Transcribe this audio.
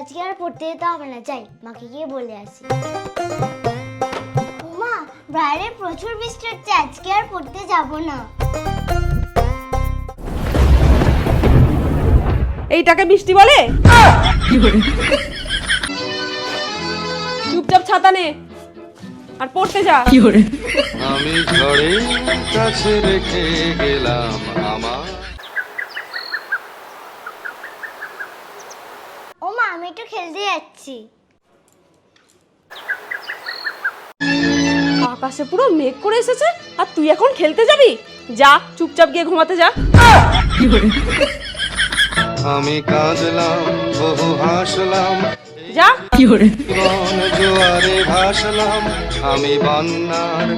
আজকে আর পড়তে যেতে হবে না, যাই মাকে গিয়ে বলে আসি। মা, বাইরে প্রচুর বৃষ্টি হচ্ছে, আজকে আর পড়তে যাব না। এইটাকে বৃষ্টি বলে? চুপচাপ ছাতা নে আর পড়তে যা। আমি ঝড়ের কাছে রেখে গেলাম আমার। ও মা, আমি একটু খেলতে যাচ্ছি। আকাশে পুরো মেঘ করে এসেছে আর তুই এখন খেলতে যাবি? যা চুপচাপ গিয়ে ঘুমাতে যা। আমি কাঁদলাম, বহু হাসলাম, যা। জীবন জোয়ারে ভাসলাম, আমি বন্যার